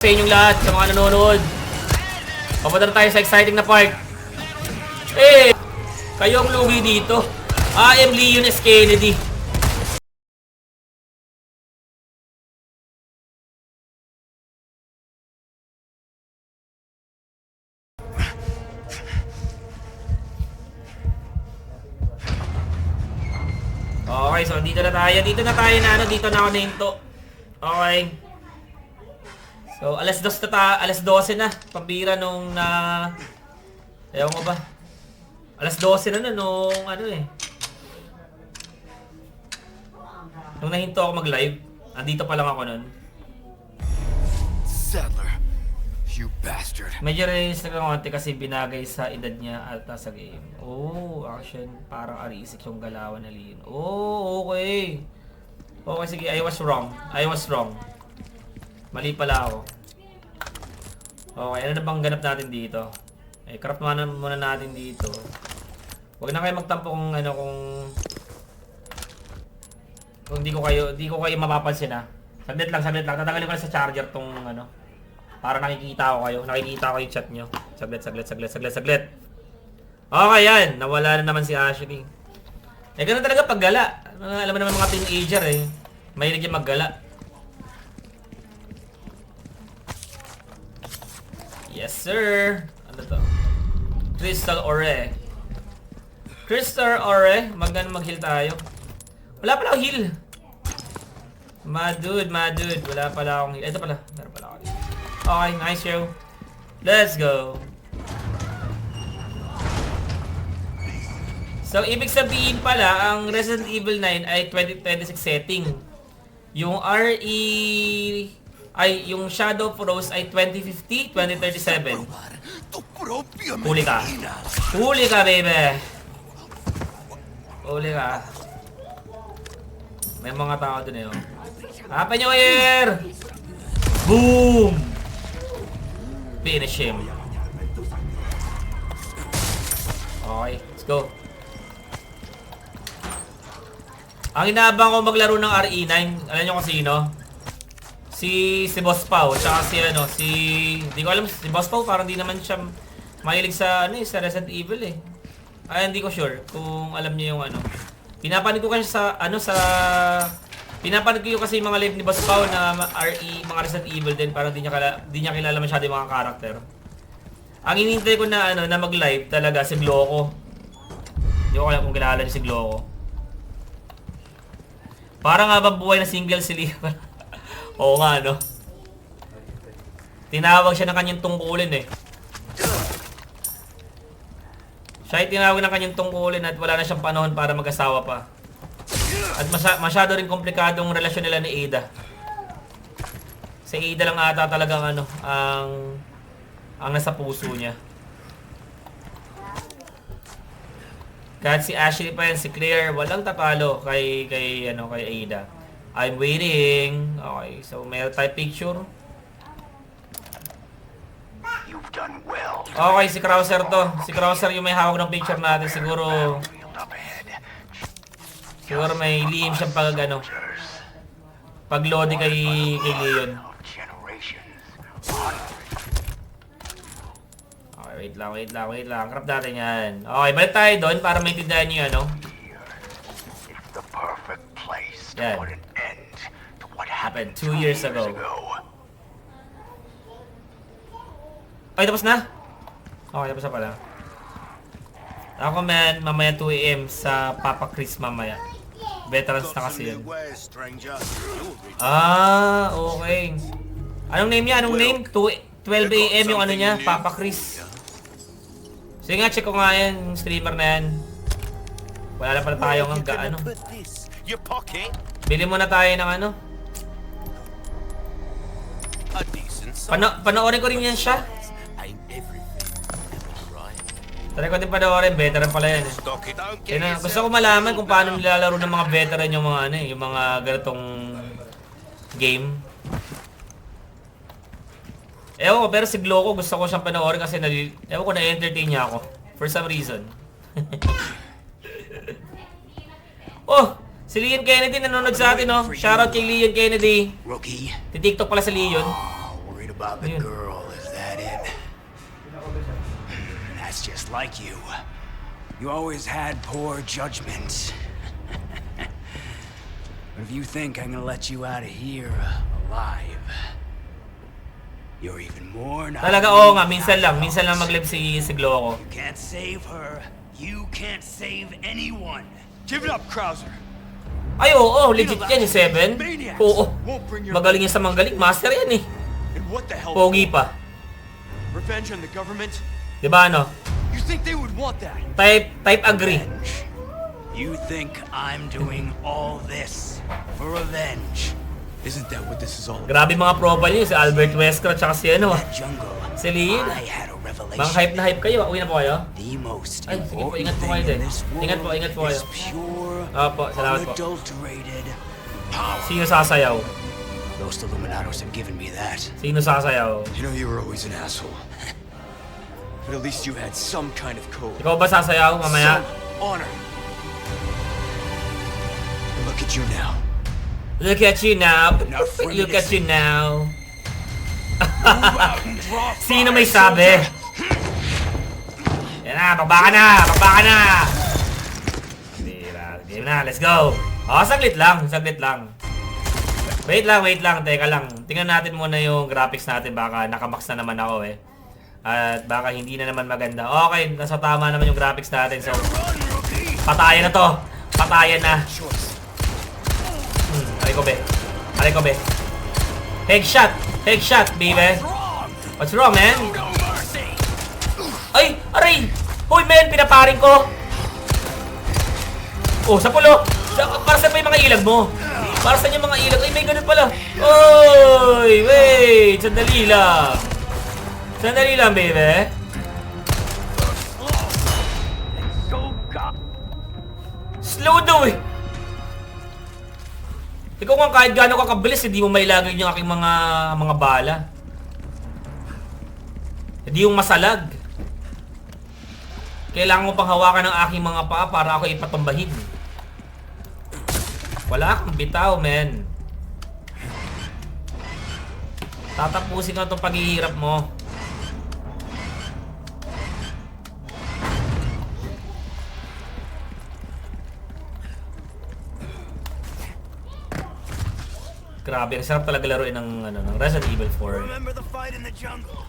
Sa inyong lahat, sa mga nanonood. Papunta na tayo sa exciting na part. Kayo ang lugi dito. I am Leon S. Kennedy. Okay, so dito na tayo. Dito na ako na hinto. Okay. So, alas 12 na. Pambira nung ewan ko ba. Alas 12 na nung Nung nahinto ako mag-live. Andito pa lang ako nun. Sadler, you bastard. Medyo release na konti kasi binagay sa edad niya at sa game. Oh, action. Parang arisik yung galawan na Leon. Oh, okay. Okay, sige. I was wrong. Mali pala ako. Okay, ano na bang ganap natin dito? Craft muna natin dito. Huwag na kayo magtampo kung kung di ko kayo mapapansin ha. Saglit lang. Tatanggalin ko lang sa charger tong para nakikita ko yung chat nyo. Saglit. Okay, yan. Nawala na naman si Ashley. Ganun talaga paggala. Alam mo naman mga teenager mahilig yung maggala. Yes, sir. Ano to? Crystal Ore. Mag-heal tayo. Wala pala akong heal. Madude. Wala pala akong heal. Ito pala. Meron pala ako. Okay, nice show. Let's go. So, ibig sabihin pala, ang Resident Evil 9 ay 2026 setting. Yung yung Shadow of Rose ay 2050, 2037. Huli ka, baby. Huli ka. May mga tao dun Happy New Year! Boom! Finish him. Okay, let's go. Ang inaabang ko maglaro ng RE9, alam nyo kung sino? Si Boss Pao, tsaka hindi ko alam, si Boss Pao parang di naman siya mahilig sa Resident Evil Ay, hindi ko sure kung alam niyo yung Pinapanood ko kasi pinapanood ko kasi yung mga live ni Boss Pao na RE, mga Resident Evil din, parang di niya kilala masyado yung mga karakter. Ang hinihintay ko na mag-live talaga si Gloco. Hindi ko alam kung kilala niyo si Gloco. Parang habang buhay na single si Leon. Oo nga, Tinawag siya ng kanyang tungkulin Siya ay tinawag ng kanyang tungkulin at wala na siyang panahon para mag-asawa pa. At masyado rin komplikadong relasyon nila ni Ada. Si Ada lang ata talagang ang nasa puso niya. Kahit si Ashley pa yan, si Claire, walang tatalo kay Ada. I'm waiting. Okay, so may type picture. You've done well. Okay, si Krauser to. Si Krauser yung may hawak ng picture natin. Siguro may lihim siyang pag-load kay Leon. Okay, wait lang. Crap natin yan. Okay, balik tayo doon para maintindihan nyo yan. Happened 2 years ago. Ay, tapos na? Okay, tapos na pala. Ako man, mamaya 2 AM sa Papa Chris mamaya. Veterans na kasi yun. Okay. Anong name niya? 12 AM yung niya, Papa Chris. Sige nga, check ko nga yan, yung streamer na yan. Wala na pala tayong Bili muna tayo ng panoorin ko rin yan siya. Try ko din panoorin, veteran pala yan Gusto ko malaman kung paano nilalaro ng mga veteran yung mga ganitong game. Ewan ko, pero si Gloco gusto ko siyang panoorin kasi ewan ko, na-entertain niya ako. For some reason. Oh! Si Leon Kennedy nanonood sa atin Shoutout kay Leon Kennedy. Rookie. TikTok pala si Leon. about the Ayun. girl, is that it? That's just like you. You always had poor judgment. But if you think I'm gonna let you out of here alive, you're even more naive. Talaga, oo nga, minsan lang mag-live si Gloco. You can't save her. You can't save anyone. Give it up, Krauser. Ay, oo, legit yan, yung 7. Oo, magaling yan sa manggaling. Master yan eh. And what the hell? Pogi pa. Revenge on the government? Diba ano? You think they would want that? Type agree. You think I'm doing all this for revenge? Isn't that what this is all about? Grabe mga profile niyo, si Albert Wesker at saka si ano, That jungle. si Leon. I had a revelation. Mga hype na hype kayo. Uwi na po kayo? The most Ay, sige po, important ingat po kayo thing din. in this Ingat po, world ingat po kayo. is pure, Opo, salamat po. unadulterated power. Sino sasayaw? Those Illuminados have given me that. Sino sasayaw? You know you were always an asshole. But at least you had some kind of code. Ikaw ba sasayaw mamaya? Some honor. Look at you now. Look at you now. Not for Look at you now. Move out and draw Sino fire, may sabi? Yan na, magbaka na! Magbaka na! Game na, let's go! Oh, saglit lang, saglit lang. Wait lang, teka lang. Tingnan natin muna yung graphics natin, baka nakamax na naman ako eh. At baka hindi na naman maganda. Okay, nasa tama naman yung graphics natin, so patayan na to. Patayan na. Aray ko be. Headshot, baby. What's wrong, man? Ay, aray! Hoy, man, pinaparing ko. Oh, sa pulo. Para sa pa yung mga ilag mo. Para sa yung mga ilag. Ay, may ganun pala. Oy, wait. Sandali lang, baby. Slow daw eh. Ikaw nga kahit gaano ka kabilis, hindi mo mailagay yung aking mga bala. Hindi yung masalag. Kailangan mo pang hawakan ng aking mga paa para ako ipatumbahin. Wala kang bitaw, men. Tatapusin ko itong paghihirap mo. Grabe, ang sarap talaga laruin ng Resident Evil 4. Remember the fight in the jungle?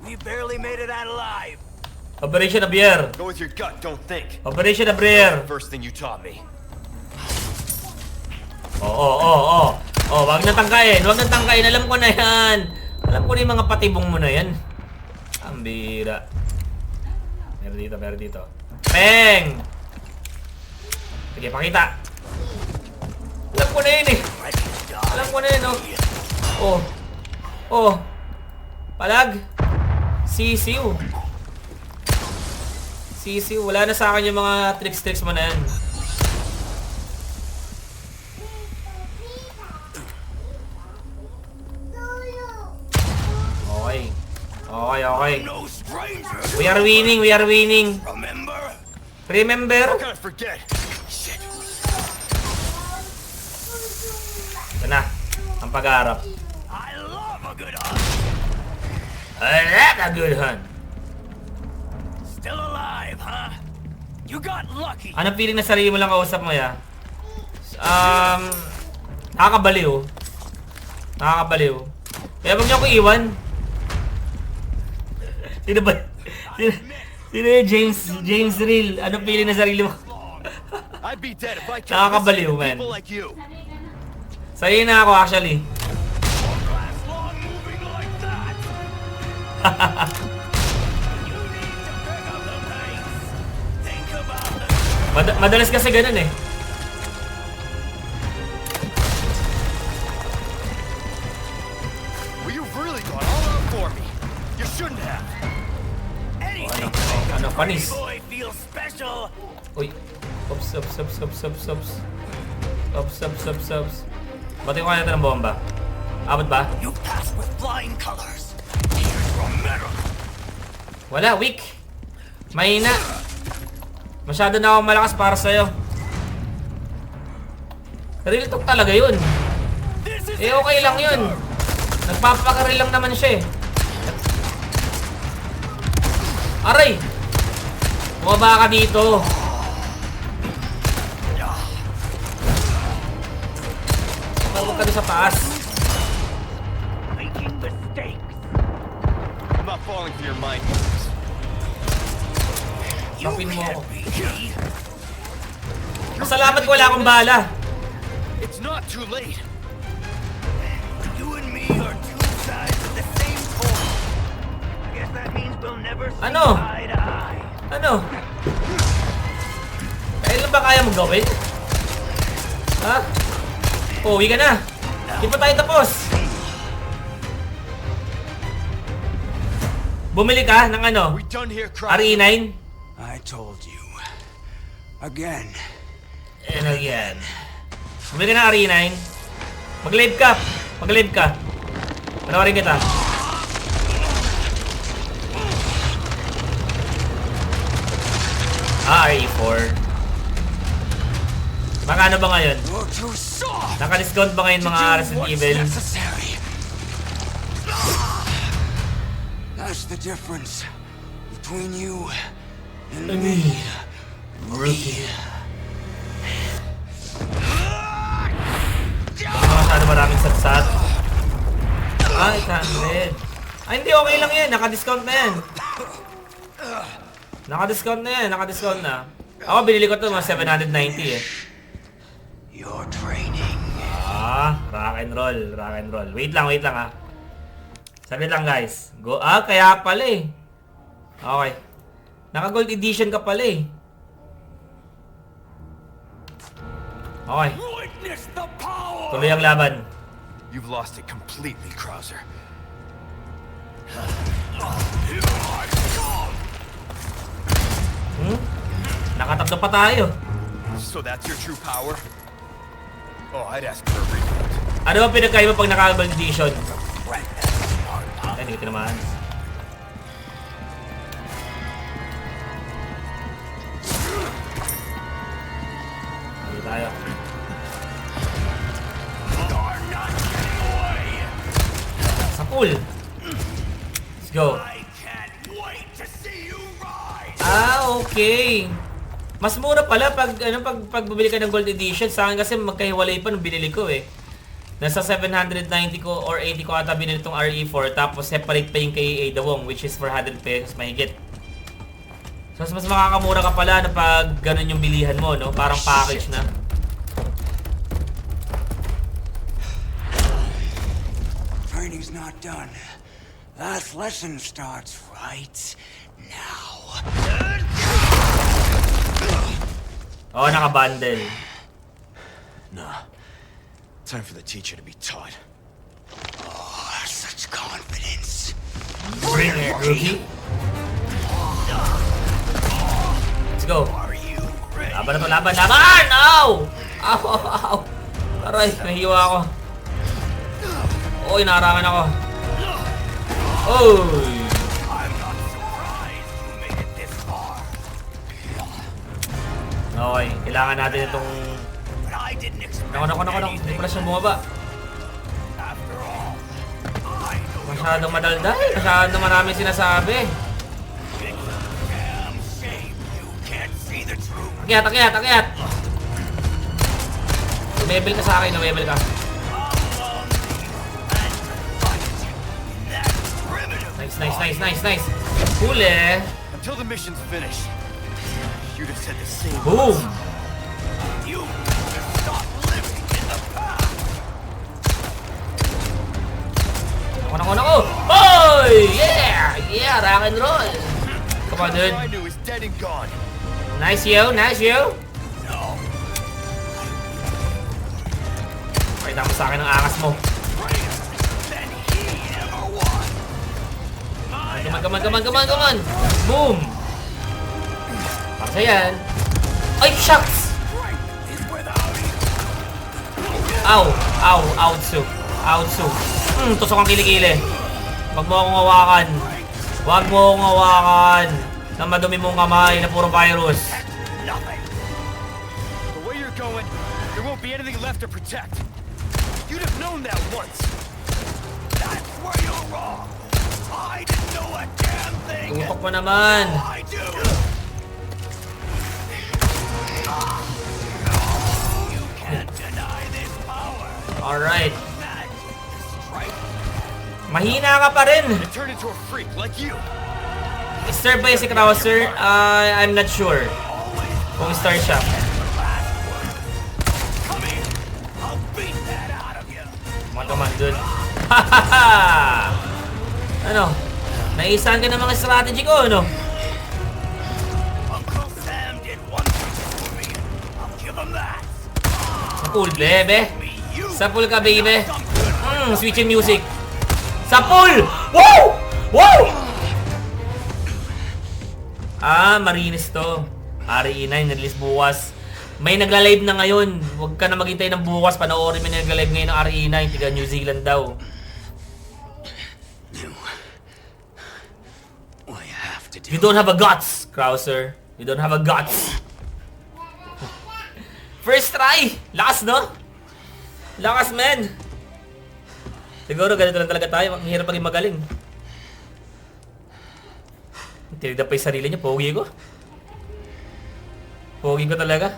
We barely made it out alive. Operation Abier. Go with your gut, don't think. Operation Abier. First thing you taught me. Oh, wag na tangkain. Alam ko na yan. Alam ko na yung mga patibong mo na yan. Ang bira. Meron dito. Peng! Sige, pakita. Alam ko na yun eh. Oh. Palag. Sisiw. Wala na sa akin yung mga tricks mo na yan. Okay. No stranger. We are winning. Remember? How can I forget? Shit. Ito na. Ang pag-aarap. I love a good hunt. I like a good hunt. Still alive, huh? You got lucky. Anong feeling na sarili mo lang kausap mo, ya? Nakakabaliw. Kaya wag niyo ako iwan. Sino ba? Sino yung James Real? Anong feeling na sarili mo? I'd be dead if I kept Nakakabaliw, listening to man. people like you. Sa'yo na ako, actually. Last long moving like that. You need to pick up the pace. Think about the Madalas kasi ganun eh. Well, you've really gone all out for me. You shouldn't have. anything. Ano, panis. Boy feels special. Uy. Ops. Bati ko kaya ito ng bomba. Abot ba? You passed with flying colors. Here's your medal. Wala, weak. Mahina. Masyado na akong malakas para sa'yo. Real talk talaga yun. This is Eh, okay lang yun. Nagpapakaril lang naman siya eh. Aray! Bumaba ka dito. Tawag ka doon sa taas. Making mistakes. I'm not falling for your mind games. Tapin mo ako. Masalamat ko wala akong bala. It's not too late. You and me are two sides of the same coin. I guess that means we'll never see Ano? eye to eye. Ano? Kailan ba kaya mong gawin? Ha? Uwi ka na. Di pa tayo tapos. Bumili ka ng ano? We done here, Cross. RE9? I told you. Again. And again. Bumili ka ng RE9? Mag-live ka. Mag-live ka. Panawarin kita. RE4. Magkano ba ngayon? You're too soft. Naka-discount ba ngayon mga Resident Evil? Necessary. That's the difference between you and me. Rookie. Masyado maraming satsat. 800. Ay, hindi. Okay lang yan. Naka-discount na yan. Naka-discount na yan. Naka-discount na. Ako, binili ko ito mga 790 eh. Your training. Rock and roll. Rock and roll. Wait lang ah. Sabi lang guys. Go. Kaya pala eh. Okay. Naka-gold edition ka pala eh. Okay. Witness the power. Tuloy ang laban. You've lost it completely, Krauser. Nakatatlo pa tayo. So that's your true power? Oh, I'd ask for a refund. Ano ba pinagkaiba pag naka-gold edition? Ay, hindi ko tinamaan. Hindi tayo. Sa pool. Let's go. I can't wait to see you rise. Okay. Mas mura pala pag pag bumili ka ng gold edition. Sa akin kasi magkahiwalay pa nung binili ko eh. Nasa 790 ko or 80 ko ata binili itong RE4 tapos separate pa yung kay Ada Wong which is 400 pesos mahigit. So mas makakamura ka pala na pag ganun yung bilihan mo, no? Parang package na. Training's not done. Last lesson starts right now. Oo, naka-bundle. Nah. Time for the teacher to be taught. Oh, such confidence. Bring it, rookie. Let's go. Are you ready? Laban na to, laban! Laban! Ow! Ow! Ow! Aray, nahiwa ako. Oy, naharangan ako. Oy! I'm not surprised you made it this far. Okay, kailangan natin itong... But I didn't expect Naku. Hindi pala siya bumaba. after all. I know Masyadong madaldal. Masyadong marami sinasabi. it's a damn shame you can't see the truth. Akyat! Umebel ka sa akin, umebel ka. Nice. Huli. Until the mission's finished, you'd have said the same. Boom! You just stop living in the past. Nako! Oy! Yeah! Rock and roll! Come on, All dude. I knew is dead and gone. Nice you! No. Pakita mo sa akin ang angas mo. Greater than he ever was. Come on! Boom! Para sa yan. Ay, shucks! Great is without you. Outsu. Tusok ang kilikili. Wag mo akong hawakan. Na madumi mong kamay na puro virus. Nothing. The way you're going, there won't be anything left to protect. You'd have known that once. That's where you're wrong. I didn't know a damn thing. Tutok mo naman. I do. You can't deny this power. Alright. That strike. Mahina ka pa rin. It turned into a freak like you. Star ba si Krauser? I'm not sure. Kung star siya. Come here. I'll beat that out of you. Mataman dun. Ano? Naisahan ka ng mga strategy ko, ano? Uncle Sam did one thing for me. I'll give him that. Sa pool, bebe. Me, you. Sa pool ka, baby. Switch yung music. Sa pool! Wow! Wow! Marinis to. RE9, release bukas. May nagla-live na ngayon. Huwag ka na maghintay ng bukas. Panoorin mo na nagla-live ngayon ng RE9. Tiga New Zealand daw. Well, you have to do. You don't have a guts, Krauser. You don't have a guts. First try! Lakas, no? Lakas, man! Siguro ganito lang talaga tayo. Ang hirap maging magaling. Tinignan pa yung sarili niya. Pogi ko. Pogi ko talaga.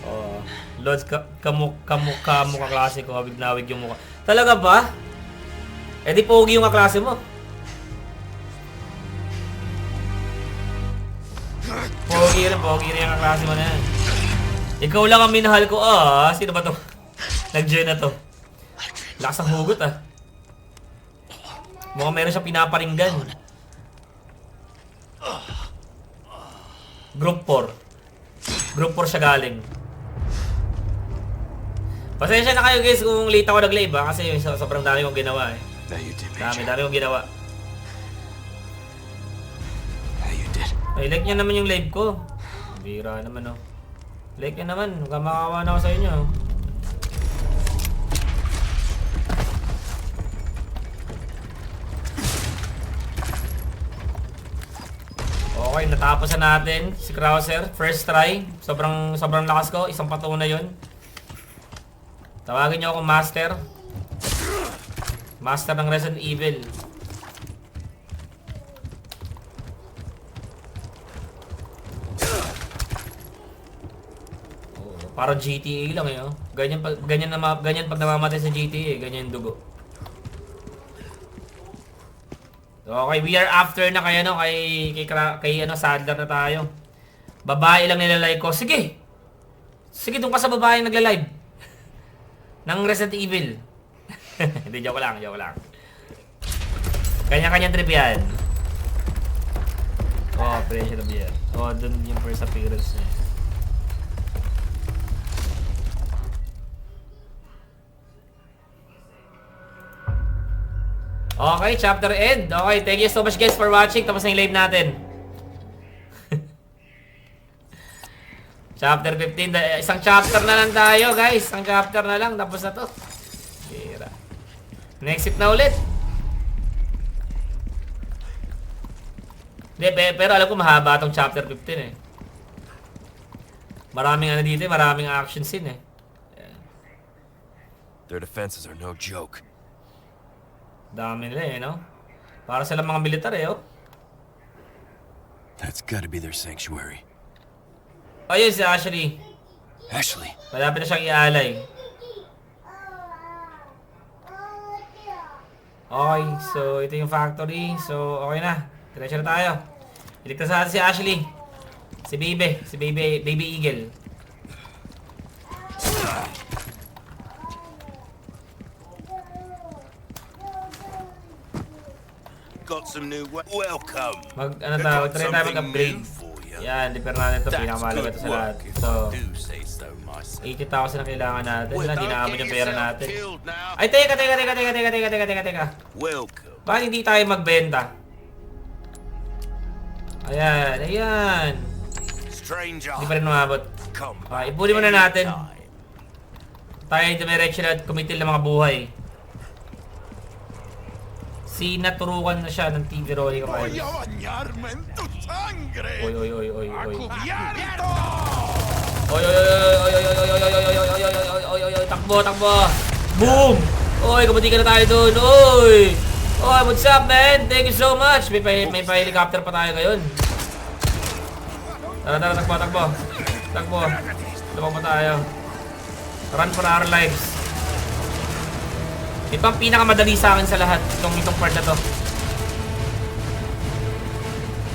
Oh, Lods, kamukha klase ko. Habig nawig yung mukha. Talaga ba? Eh di pogi yung kaklase mo. Pogi rin yung kaklase mo na yan. Ikaw lang ang minahal ko. Sino ba to? Nag-join na to. Lakas ang hugot, Mukhang meron siya pinaparinggan. Group 4. Group 4 siya galing. Pasensya na kayo guys kung late ako nag-live kasi sobrang dami kong ginawa That you did, Major. Dami kong ginawa. That you did. Ay, like nyo naman yung live ko. Bira naman, Like nyo naman. Kamakawa na ako sa inyo, Okay, natapos na natin si Krauser. First try. Sobrang lakas ko. Isang pato na yun. Tawagin niyo akong Master. Master ng Resident Evil. Parang GTA lang Ganyan pag namamatay sa GTA ganyan yung dugo. Okay, we are after na kay Sadler na tayo. Babae lang nilalike ko. Sige, doon ka sa babae nagla-live. Ng Resident Evil. Hindi, joke lang. Kanya-kanya trip yan. Pressure of year. Doon yung first appearance niya. Okay, chapter end. Okay, thank you so much guys for watching. Tapos na yung live natin. Chapter 15. Isang chapter na lang tayo guys. Isang chapter na lang. Tapos na to. Bira. Next hit na ulit. Pero alam ko mahaba tong chapter 15 Maraming dito maraming action scene Their defenses are no joke. Dami nila Para sila mga militar That's gotta be their sanctuary. Ayun si Ashley. Ashley. Malapit na siyang ialay. Okay, so ito yung factory. So okay na. Diretso na tayo. Iligtas natin si Ashley. Si Baby Eagle. Got some new welcome. Try tayo mag-upgrade. Yan, repair natin ito. Pinakamahalaga ito sa lahat. So, 80,000 na kailangan natin. Wala, di naamon yung pera natin. Ay, teka. Bakit hindi tayo magbenta? Ayan. Hindi pa rin umabot. Ipunin muna natin. Tayo dumiretso na at kumitil ng mga buhay. Naturukan na siya ng TV rolling ko kayo. Oy. Oy, oy, oy, oy, oy, oy, oy, oy, oy, oy, oy, oy, oy, oy, oy, oy, takbo, takbo. Boom! Oy, kabati ka na tayo dun. Oy! Oy, what's up, man? Thank you so much. May pa-helicopter pa tayo ngayon. Tara, tara, takbo, takbo. Takbo. Takbo pa tayo. Run for our lives. Ito ang pinakamadali sa akin sa lahat. Itong part na to.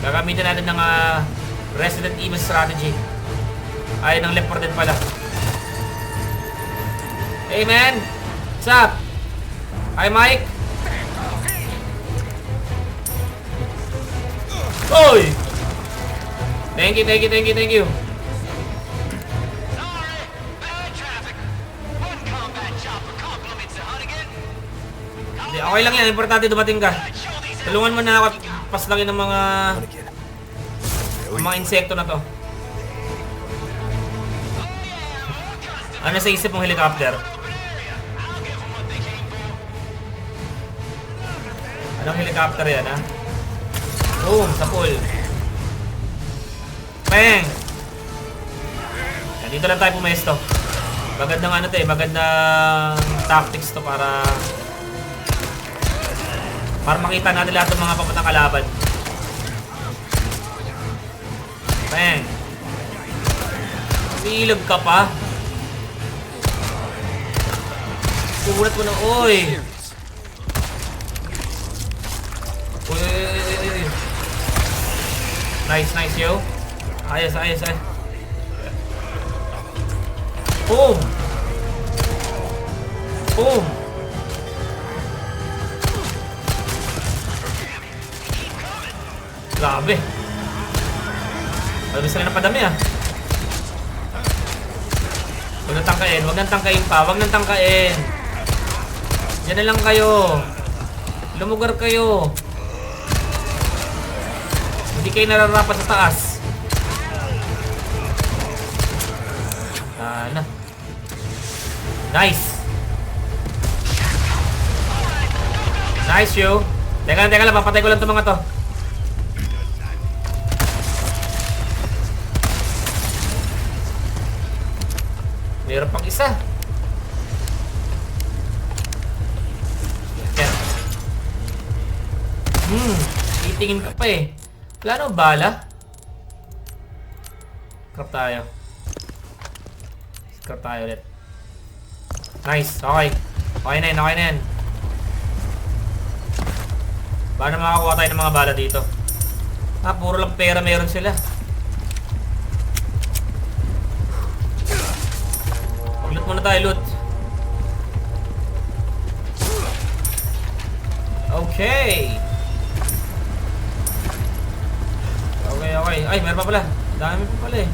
Gagamitin natin ng Resident Evil strategy. Ay, ng Left 4 Dead pala. Hey, man! What's up? Hi, Mike! Oy! Thank you, thank you, thank you, thank you. Hindi, okay lang yan. Importante dumating ka. Tulungan mo na ako at paslangin ng mga insekto na to. Ano sa isip mong helicopter? Anong helicopter yan, ha? Boom! Sa pool. Bang! Dito lang tayo pumesto. Magandang ano to eh. Magandang tactics to para makita natin lahat ng mga pamatang kalaban. Bang! Ilog ka pa. Kulat mo na. Oy! Uy, uy, uy, uy, uy. Nice, nice, yo. Ayos, ayos, ayos. Boom! Boom! Grabe. Malabis na ng padami, ah. Huwag nang tangkain. Huwag nang tangkain pa. Huwag nang tangkain. Diyan na lang kayo. Lumugar kayo. Hindi kayo nararapat sa taas. Na. Nice. Nice, yo. Teka lang, papatay ko lang itong mga to. Meron pang isa. Yan. Titingin ka pa eh. Wala na bala. Scrap tayo. Scrap tayo ulit. Nice, okay. Okay na yun, okay na yan. Paano makakuha tayo ng mga bala dito? Puro lang pera meron sila. Mag-loot muna tayo, loot. Okay. Okay, okay. Ay, meron pa pala. Dami pa pala eh.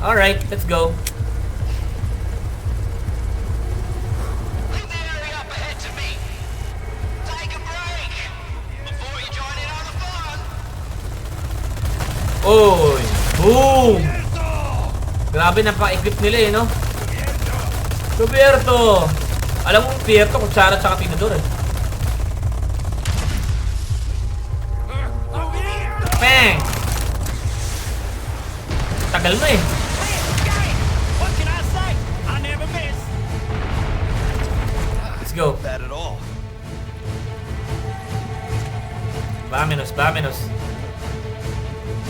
Alright, let's go. Oy! Boom! Grabe, napaka-equip nila eh, no? Roberto! Alam mo, Roberto, kutsara tsaka tinador eh. Bang! Tagal mo eh. Let's go. Bad at all. Vámonos, vámonos.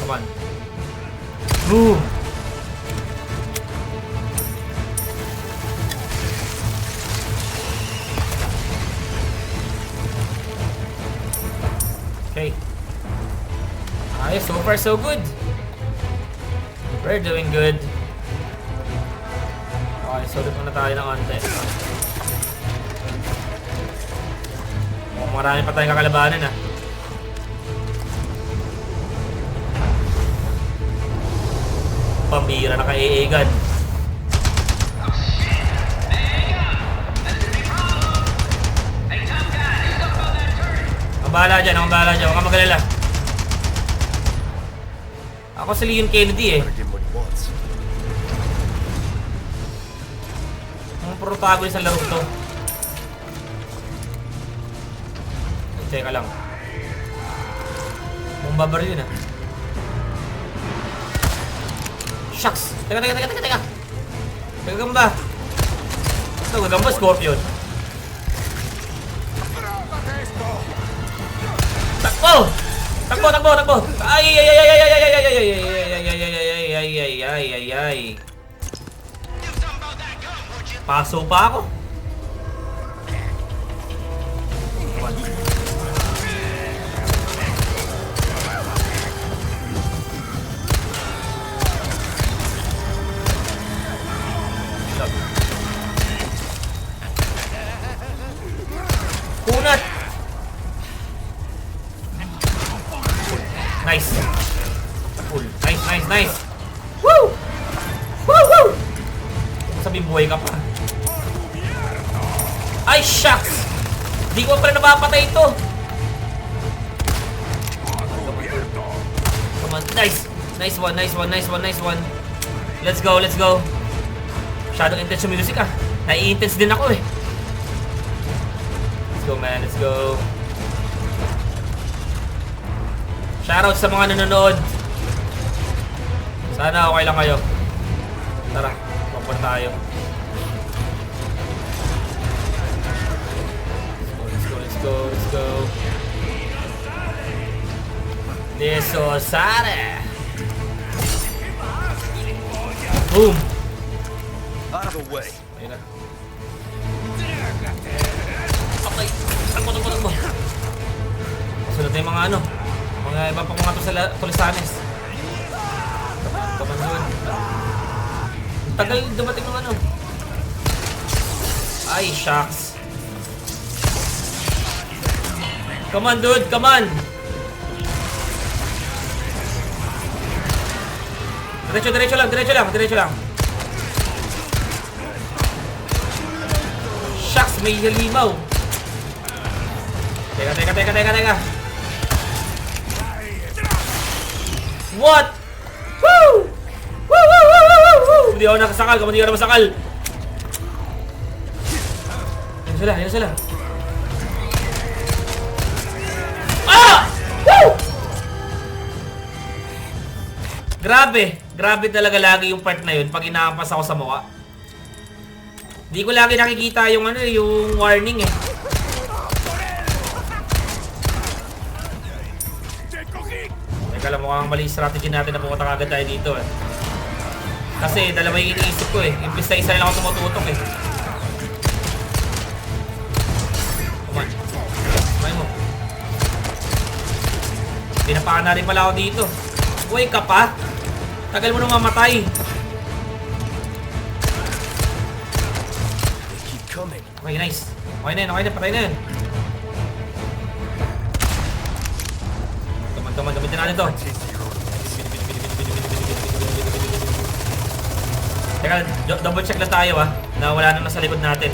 Come on. Boom! Okay. Ayos, so far so good. We're doing good. Okay, sulit muna tayo ng konti. Marami pa tayong kakalabanan ah. Pambira na ka-eegan. Ang bahala dyan, huwag kang magalala. Ako si Leon Kennedy eh. Better give him what he wants. Ang protagonist sa laro to. Teka lang. Mong babar yun ah. Shucks! Teka. Gagamba. Ito, gagamba, Scorpion. Takbo! Ay. Paso pa ako. Kunat! Nice! Cool. Nice! Woo! Sabi buhay ka pa. Ay, shucks! Di ko pala napapatay ito. Come on. Nice one. Let's go. Masyadong intense yung music ah. Nai-intense din ako eh. Let's go, man. Let's go. Shoutout sa mga nanonood. Sana okay lang kayo. Tara, papun tayo. Let's go. Desosare. Boom. Out of the way. Ayun na. Okay. Takbo. Kasunod na yung mga mga iba pa mga to sa Tulisanes. Kaman doon. Tagal dumating ng Ay, shucks. Come on, dude. Come on. Diretso lang. Shucks, may halimaw. Teka. What? Woo! Hindi ako nakasakal. Kung hindi ako masakal. Yan sila. Ah! Woo! Grabe talaga lagi yung part na yun pag inaampas ako sa mukha. Di ko lagi nakikita yung yung warning eh. Teka lang, mukhang mali yung strategy natin na pumunta kagad tayo dito eh. Kasi dalawa yung iniisip ko eh. Imbis na isa lang ako tumututok eh. Come on. Kumain mo. Pinapakan na rin pala ako dito. Uy ka pa. Tagal mo nang mamatay. Keep coming. Okay, nice. Okay na, patay na yun. Come on, gamitin natin to. Teka, double check lang tayo na wala nang nasa likod natin.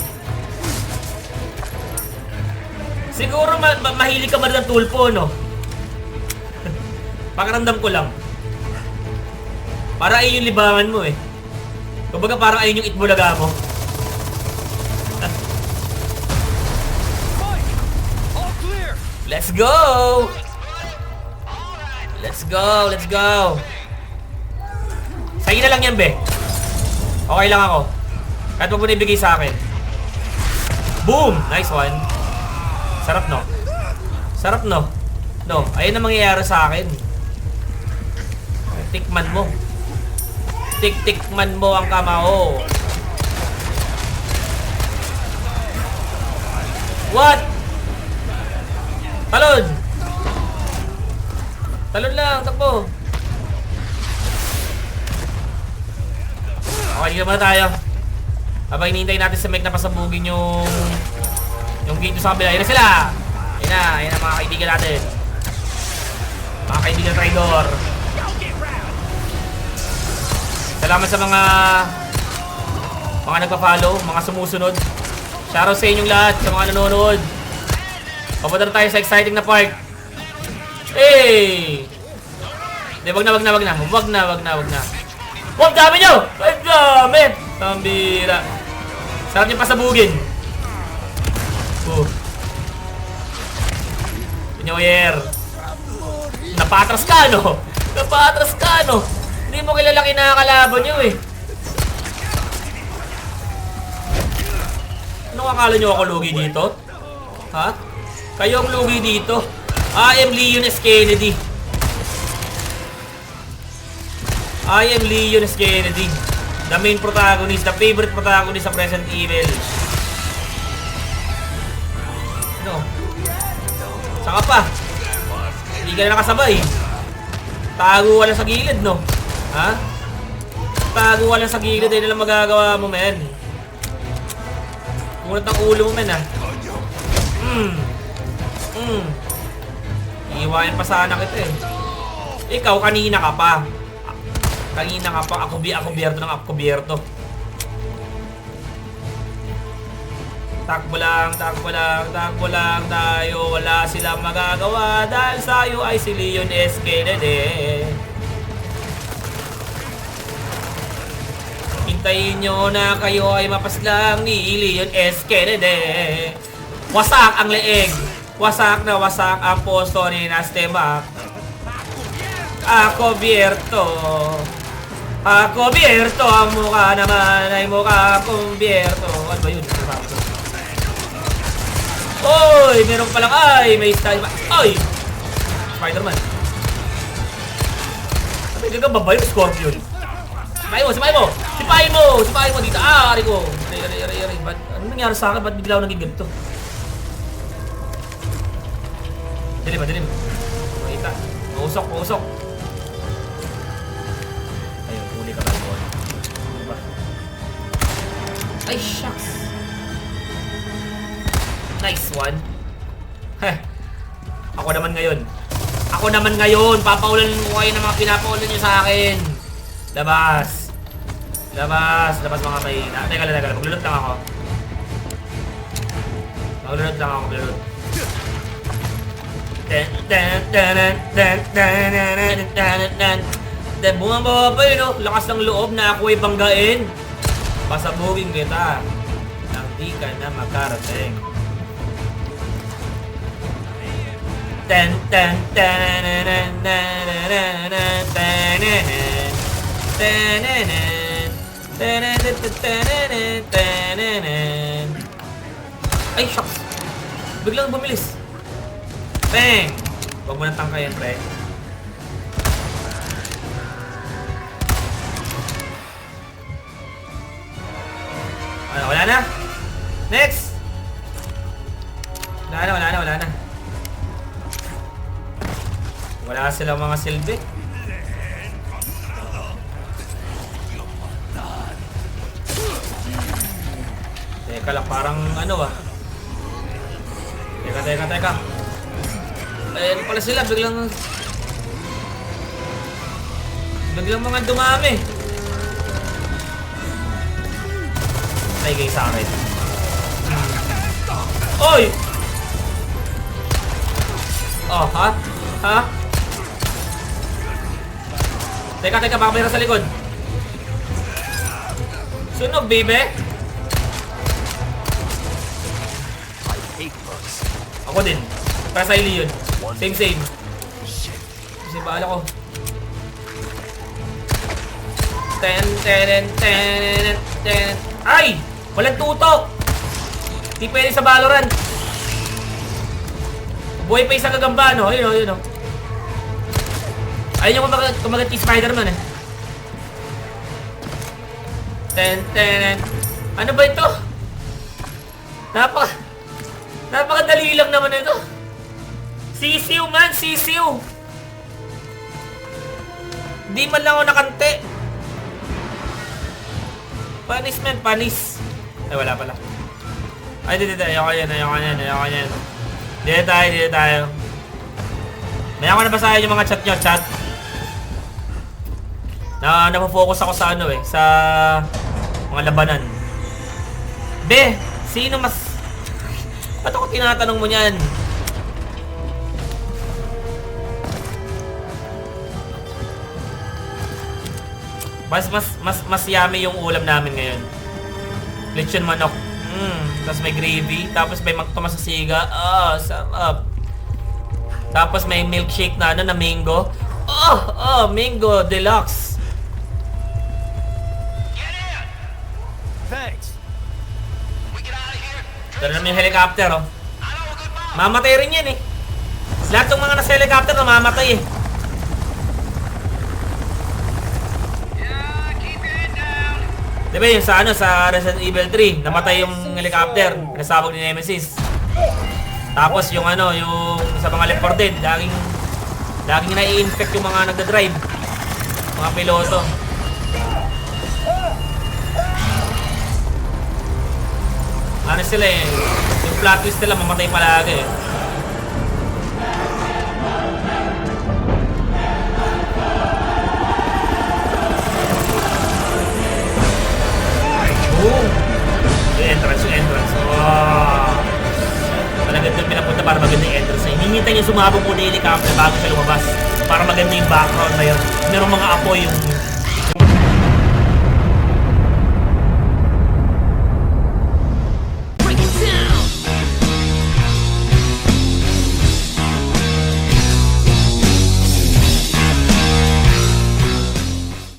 Siguro mahilig ka ba ng tulpo, no? Pakiramdam ko lang. Para ayun yung libangan mo eh. Kumbaga parang ayun yung itbulaga mo. Let's go! Sa'yo na lang yan, be. Okay lang ako. Kahit wag mo na ibigay sa akin. Boom! Nice one. Sarap, no? No, ayun ang mangyayari sa akin. Tikman mo. Tikman mo ang kamao. What? Talon lang, takbo. Okay, dito muna tayo. Habang hinihintay natin sa Meg na pasabugin yung gate sa kabila. Ayun na sila. Ayun na mga kaibigan natin. Mga kaibigan traidor. Salamat sa mga nagpa-follow, mga sumusunod. Shoutout sa inyong lahat, sa mga nanonood. Papunta na tayo sa exciting na part. Hey! Hindi, wag na. Wag, dami nyo! Ay, dami! Tambira. Sarap nyo pasabugin. Pinyoyer. Napatras ka, no? Hindi mo kilala kinakalaban nyo eh. Anong akala nyo ako lugi dito? Ha? Kayo ang lugi dito. I am Leon S. Kennedy. I am Leon S. Kennedy. The main protagonist, the favorite protagonist sa Resident Evil. Ano? Saka pa? Hindi ka na nakasabay. Tago ka lang sa gilid, no? Ha? Tago ka lang sa gilid, hindi lang magagawa mo, men. Kunat ang ulo mo, men, ha? Iiwain pa sana kita, eh. Ikaw, kanina ka pa. Kanina ka pa, ako biyerto ng ako biyerto. Takbo lang tayo. Wala silang magagawa dahil sa'yo ay si Leon S. Kennedy. Hintayin nyo na kayo ay mapaslang ni Leon S. Kennedy. Wasak ang leeg. Wasak na wasak ang posto ni Nastemak. Ako biyerto. Ako biyerto. Ang mukha naman ay mukha akong biyerto. Ano ba yun? Oy! Meron palang ay! May style ba? Oy! Spider-Man. Sabi ka ba yung Scorpion? Sipahin mo dito. Ah! Ari ko. Aray. Ano nangyari sa akin? Ba't bigla ako naging ganito? Dilim. Makita. Mausok. Ayun, huli ka lang doon. Ano ba? Ay, shucks. Nice one. Heh. Ako naman ngayon. Papaulan ko kayo ng mga pinapaulan nyo sa akin. Labas mga mahina. Teka lang. Maglulot lang ako. Bumaba pa yun, oh. Lakas ng loob na ako ay banggain. Pasabugin kita nang di ka na makarating. Ay, shucks. Biglang bumilis. Bang! Huwag mo nang tangkayan, pre. Ano, wala na? Next! Wala na. Wala silang mga silbi. Teka lang, parang ano ah. Teka. Ayan pala sila, biglang mga dumami. Ay, kayo sa akin. Oy! Oh, ha? Teka, baka mayroon sa likod. Sunog, baby. Ako din. Para sa Leon. Same. Kasi baala ko. Ay! Walang tutok! Di pwede sa Valorant. Buhay pa isang gagamba, no? Ayun, no? Ayun yung kumagat kay Spider-Man, eh. Ano ba ito? Napakadali lang naman ito. Sisiw, man! Sisiw! Di man lang ako nakante. Panis. Ay, wala pala. Ay, dito. Ayoko yan. Dito tayo. Maya ko na basahin yung mga chat nyo, chat. Napafocus ako sa sa mga labanan. Be, sino mas... Ba't ako tinatanong mo niyan? Mas yummy yung ulam namin ngayon. Lechon manok. Tapos may gravy. Tapos may magtumasasiga. Sarap. Tapos may milkshake na mango. Mango deluxe. Thanks. Tara naman yung helicopter, oh. Mamatay rin yan, eh. Lahat ng mga nasa helicopter namamatay, eh. Diba yung sa Resident Evil 3, namatay yung helicopter, pinasabog ni Nemesis. Tapos yung yung sa mga Left 4 Dead, laging nai-infect yung mga nagda-drive. Mga piloto. Ano sila eh, yung plot twist nila mamatay palagi eh. Oh! Yung entrance. Wow! Talagang doon pinapunta para maganda yung entrance. Hinihintay niya sumabog muna yung helicopter bago siya lumabas. Para maganda yung background na yun. Merong mga apoy yung